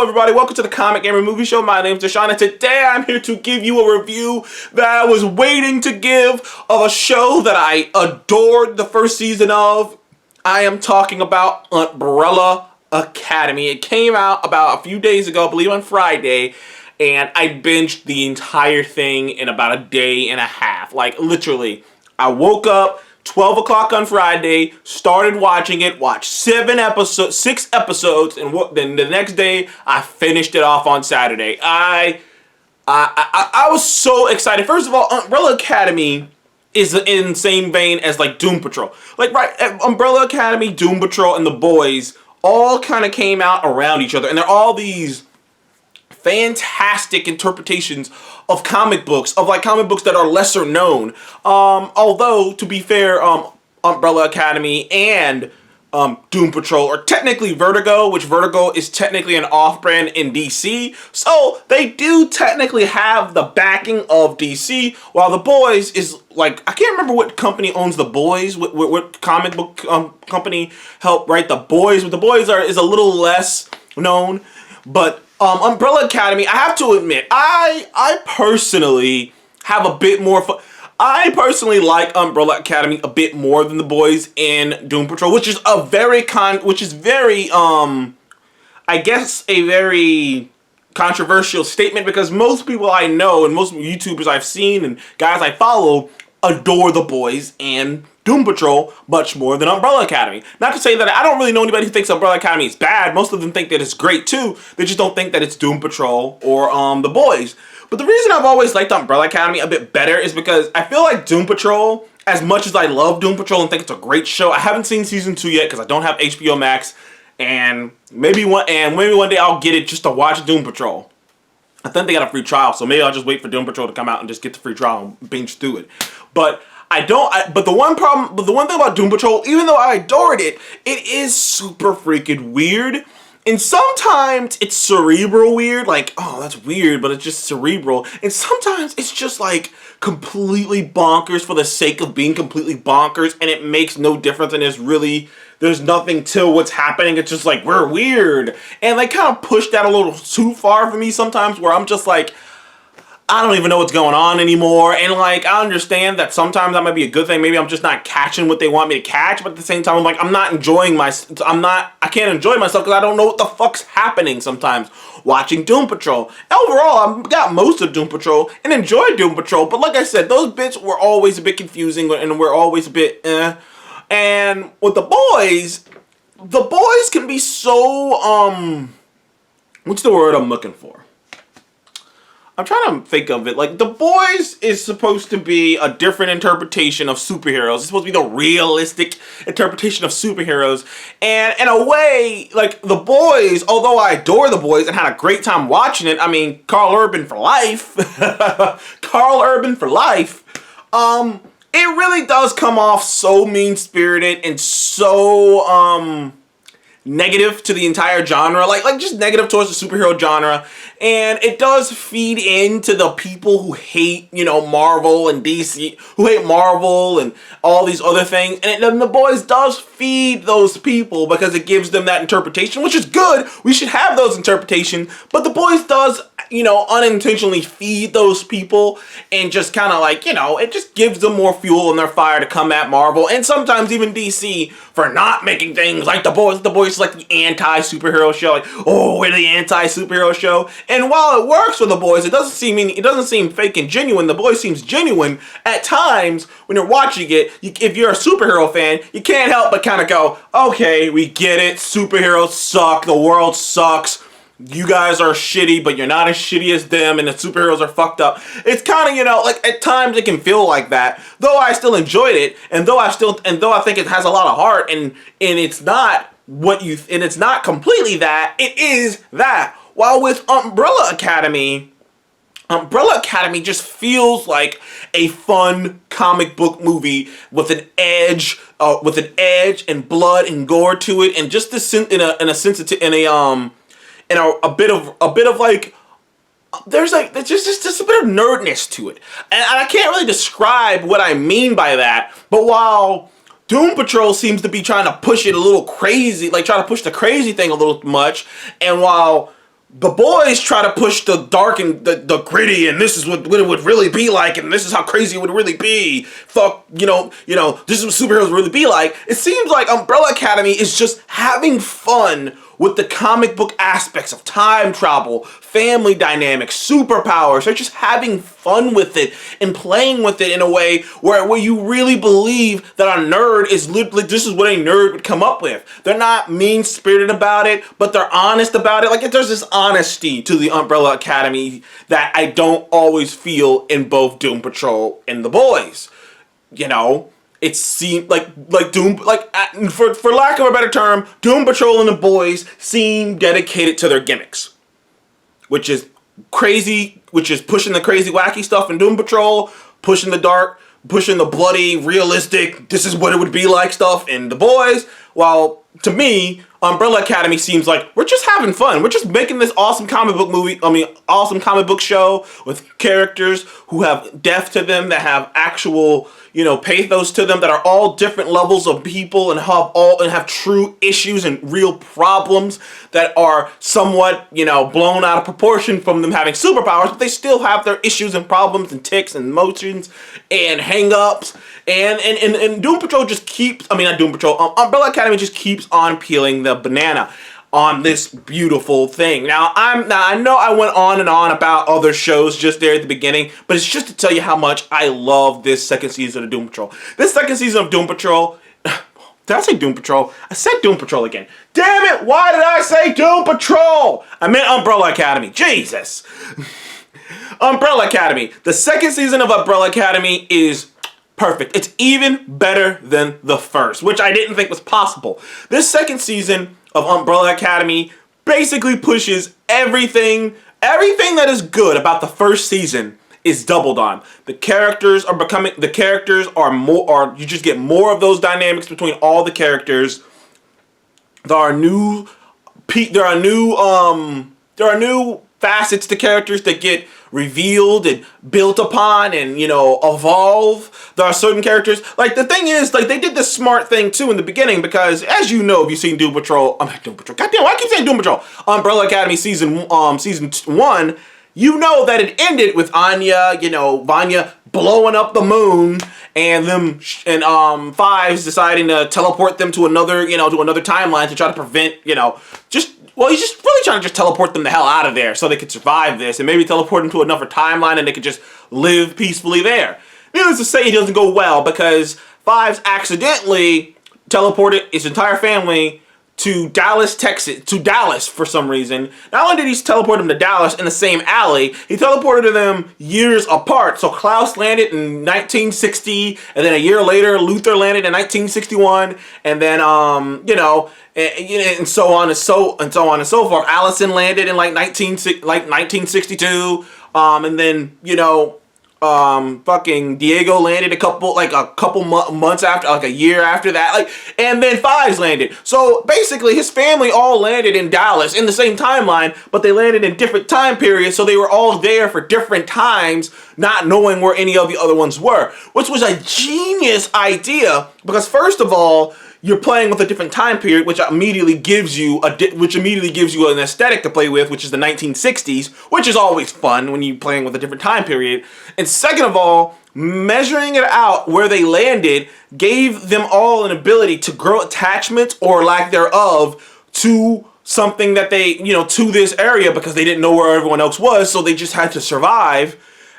everybody. Welcome to the Comic Gamer Movie Show. My name's Deshaun, and today I'm here to give you a review that I was waiting to give of a show that I adored the first season of. I am talking about Umbrella Academy. It came out about a few days ago, I believe on Friday, and I binged the entire thing in about a day and a half. Like, literally, I woke up 12 o'clock on Friday, started watching it, watched 6 episodes, and then the next day, I finished it off on Saturday. I was so excited. First of all, Umbrella Academy is in the same vein as, like, Doom Patrol. Like, right, Umbrella Academy, Doom Patrol, and The Boys all kind of came out around each other, and they're all these fantastic interpretations of comic books, that are lesser known. Although, to be fair, Umbrella Academy and Doom Patrol are technically Vertigo, which Vertigo is technically an off-brand in DC. So they do technically have the backing of DC, while The Boys is like, I can't remember what company owns The Boys, what comic book company helped write The Boys. But The Boys is a little less known, but Umbrella Academy, I have to admit, I personally have a bit more fun. I personally like Umbrella Academy a bit more than The Boys and Doom Patrol, which is very I guess a very controversial statement, because most people I know and most YouTubers I've seen and guys I follow adore The Boys and Doom Patrol much more than Umbrella Academy. Not to say that I don't really know anybody who thinks Umbrella Academy is bad. Most of them think that it's great too. They just don't think that it's Doom Patrol or The Boys. But the reason I've always liked Umbrella Academy a bit better is because I feel like Doom Patrol, as much as I love Doom Patrol and think it's a great show, I haven't seen season 2 yet because I don't have HBO Max, and maybe one day I'll get it just to watch Doom Patrol. I think they got a free trial, so maybe I'll just wait for Doom Patrol to come out and just get the free trial and binge through it. But the one thing about Doom Patrol, even though I adored it, it is super freaking weird. And sometimes it's cerebral weird, like, oh, that's weird, but it's just cerebral. And sometimes it's just like completely bonkers for the sake of being completely bonkers, and it makes no difference, and there's nothing to what's happening. It's just like, we're weird. And they kind of push that a little too far for me sometimes, where I'm just like, I don't even know what's going on anymore. And like, I understand that sometimes that might be a good thing. Maybe I'm just not catching what they want me to catch. But at the same time, I'm like, I can't enjoy myself because I don't know what the fuck's happening sometimes watching Doom Patrol. Overall, I got most of Doom Patrol and enjoyed Doom Patrol. But like I said, those bits were always a bit confusing and were always a bit And with The Boys can be so, what's the word I'm looking for? I'm trying to think of it. Like, The Boys is supposed to be a different interpretation of superheroes. It's supposed to be the realistic interpretation of superheroes. And in a way, like, The Boys, although I adore The Boys and had a great time watching it, I mean, Carl Urban for life. Carl Urban for life. It really does come off so mean-spirited and so, negative to the entire genre, like just negative towards the superhero genre, and it does feed into the people who hate, Marvel and DC, who hate Marvel and all these other things, and The Boys does feed those people because it gives them that interpretation, which is good. We should have those interpretations, but The Boys does, unintentionally feed those people and just kind of like, it just gives them more fuel in their fire to come at Marvel and sometimes even DC for not making things like The Boys. The Boys is like the anti-superhero show, like, oh, we're the anti-superhero show. And while it works for The Boys, it doesn't seem fake and genuine. The Boys seems genuine at times when you're watching it. If you're a superhero fan, you can't help but kind of go, okay, we get it. Superheroes suck. The world sucks. You guys are shitty, but you're not as shitty as them, and the superheroes are fucked up. It's kind of, like, at times it can feel like that. Though I still enjoyed it, and though I think it has a lot of heart, and it's not and it's not completely that, it is that. While with Umbrella Academy just feels like a fun comic book movie with an edge and blood and gore to it, and just a bit of like, there's just a bit of nerdness to it, and I can't really describe what I mean by that. But while Doom Patrol seems to be trying to push it a little crazy, like trying to push the crazy thing a little much, and while the boys try to push the dark and the gritty, and this is what it would really be like, and this is how crazy it would really be. Fuck, this is what superheroes would really be like. It seems like Umbrella Academy is just having fun with the comic book aspects of time travel, family dynamics, superpowers. They're just having fun with it and playing with it in a way where you really believe that a nerd is literally, this is what a nerd would come up with. They're not mean-spirited about it, but they're honest about it. Like, there's this honesty to the Umbrella Academy that I don't always feel in both Doom Patrol and The Boys. It seemed like Doom, for lack of a better term, Doom Patrol and The Boys seem dedicated to their gimmicks, which is crazy, which is pushing the crazy wacky stuff in Doom Patrol, pushing the dark, pushing the bloody, realistic, this is what it would be like stuff in The Boys, while to me, Umbrella Academy seems like we're just having fun. We're just making this awesome comic book show with characters who have depth to them, that have actual, pathos to them, that are all different levels of people and have true issues and real problems that are somewhat, blown out of proportion from them having superpowers, but they still have their issues and problems and tics and emotions and hang-ups. And Doom Patrol just keeps, not Doom Patrol, Umbrella Academy just keeps on peeling the banana on this beautiful thing. Now I know I went on and on about other shows just there at the beginning, but it's just to tell you how much I love this second season of Doom Patrol. This second season of Doom Patrol, did I say Doom Patrol? I said Doom Patrol again. Damn it, why did I say Doom Patrol? I meant Umbrella Academy. Jesus. Umbrella Academy. The second season of Umbrella Academy is perfect. It's even better than the first, which I didn't think was possible. This second season of Umbrella Academy basically pushes everything that is good about the first season is doubled on. You just get more of those dynamics between all the characters. There are new facets to characters that get revealed and built upon and, evolve. There are certain characters, the thing is, they did this smart thing too in the beginning, because as you know, if you've seen Doom Patrol, Doom Patrol, goddamn, why I keep saying Doom Patrol? Umbrella Academy season 1, that it ended with Vanya blowing up the moon and them and Fives deciding to teleport them to another timeline to try to prevent, he's just really trying to just teleport them the hell out of there so they could survive this, and maybe teleport them to another timeline and they could just live peacefully there. Needless to say, it doesn't go well because Fives accidentally teleported his entire family to Dallas, Texas, for some reason. Not only did he teleport them to Dallas in the same alley, he teleported them years apart. So Klaus landed in 1960, and then a year later, Luther landed in 1961, and then, and so on and so forth. Allison landed in 1962, and then, fucking Diego landed a couple months after, a year after that, and then Fives landed. So basically his family all landed in Dallas in the same timeline, but they landed in different time periods, so they were all there for different times, not knowing where any of the other ones were, which was a genius idea, because first of all, you're playing with a different time period, which immediately gives you an aesthetic to play with, which is the 1960s, which is always fun when you're playing with a different time period. And second of all, measuring it out where they landed gave them all an ability to grow attachments or lack thereof to something that they, to this area, because they didn't know where everyone else was, so they just had to survive.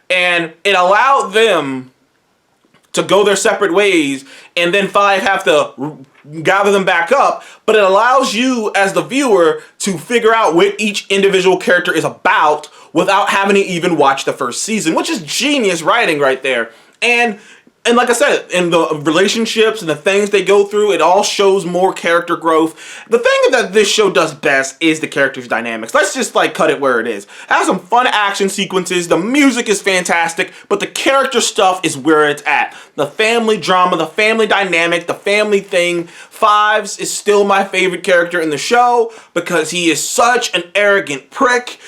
And it allowed them to go their separate ways, and then Five have to gather them back up, but it allows you as the viewer to figure out what each individual character is about without having to even watch the first season, which is genius writing right there. And like I said, in the relationships and the things they go through, it all shows more character growth. The thing that this show does best is the characters' dynamics. Let's just cut it where it is. It has some fun action sequences, the music is fantastic, but the character stuff is where it's at. The family drama, the family dynamic, the family thing. Fives is still my favorite character in the show because he is such an arrogant prick,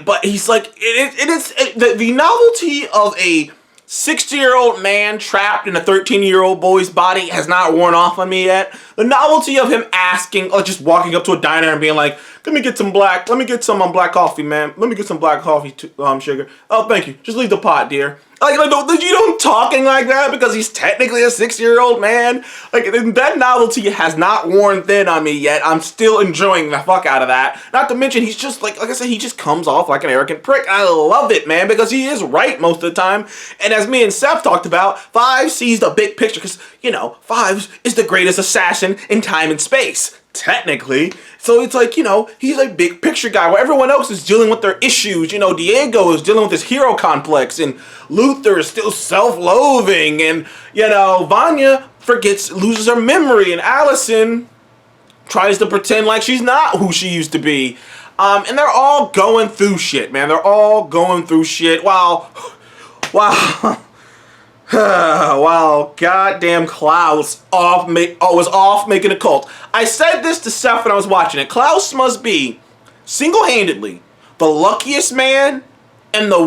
but he's the novelty of a 60-year-old man trapped in a 13-year-old boy's body has not worn off on me yet, The novelty of him asking, or just walking up to a diner and being like, let me get some black coffee, man. Let me get some black coffee, sugar. Oh, thank you. Just leave the pot, dear. Like, you don't talking like that because he's technically a 6-year-old man. Like, that novelty has not worn thin on me yet. I'm still enjoying the fuck out of that. Not to mention, he's just, like I said, he just comes off like an arrogant prick. I love it, man, because he is right most of the time. And as me and Seth talked about, Fives sees the big picture because, Fives is the greatest assassin in time and space. Technically. So it's like, he's a big picture guy where everyone else is dealing with their issues. Diego is dealing with his hero complex and Luther is still self-loathing and, Vanya loses her memory and Allison tries to pretend like she's not who she used to be. And they're all going through shit, man. They're all going through shit while goddamn Klaus was off making a cult. I said this to Seth when I was watching it. Klaus must be single-handedly the luckiest man and he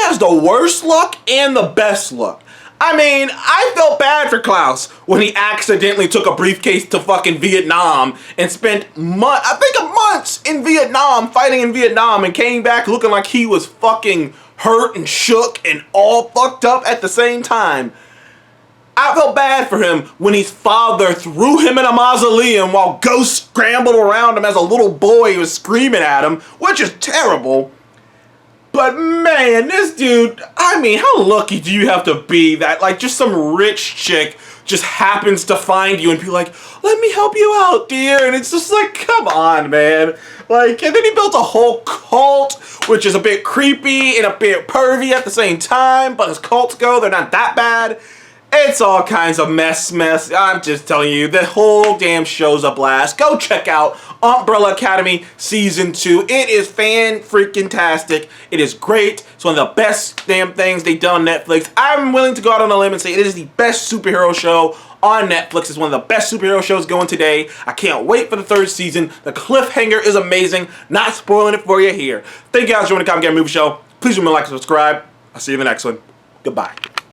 has the worst luck and the best luck. I mean, I felt bad for Klaus when he accidentally took a briefcase to fucking Vietnam and spent months in Vietnam, fighting in Vietnam, and came back looking like he was fucking hurt and shook and all fucked up at the same time. I felt bad for him when his father threw him in a mausoleum while ghosts scrambled around him as a little boy was screaming at him, which is terrible. But man, this dude, I mean, how lucky do you have to be that like just some rich chick just happens to find you and be like, let me help you out, dear. And it's just like, come on, man. Like, and then he built a whole cult, which is a bit creepy and a bit pervy at the same time. But as cults go, they're not that bad. It's all kinds of mess. I'm just telling you, the whole damn show's a blast. Go check out Umbrella Academy Season 2. It is fan-freaking-tastic. It is great. It's one of the best damn things they've done on Netflix. I'm willing to go out on a limb and say it is the best superhero show on Netflix. It's one of the best superhero shows going today. I can't wait for the 3rd season. The cliffhanger is amazing. Not spoiling it for you here. Thank you guys for joining the Comic Game Movie Show. Please remember to like and subscribe. I'll see you in the next one. Goodbye.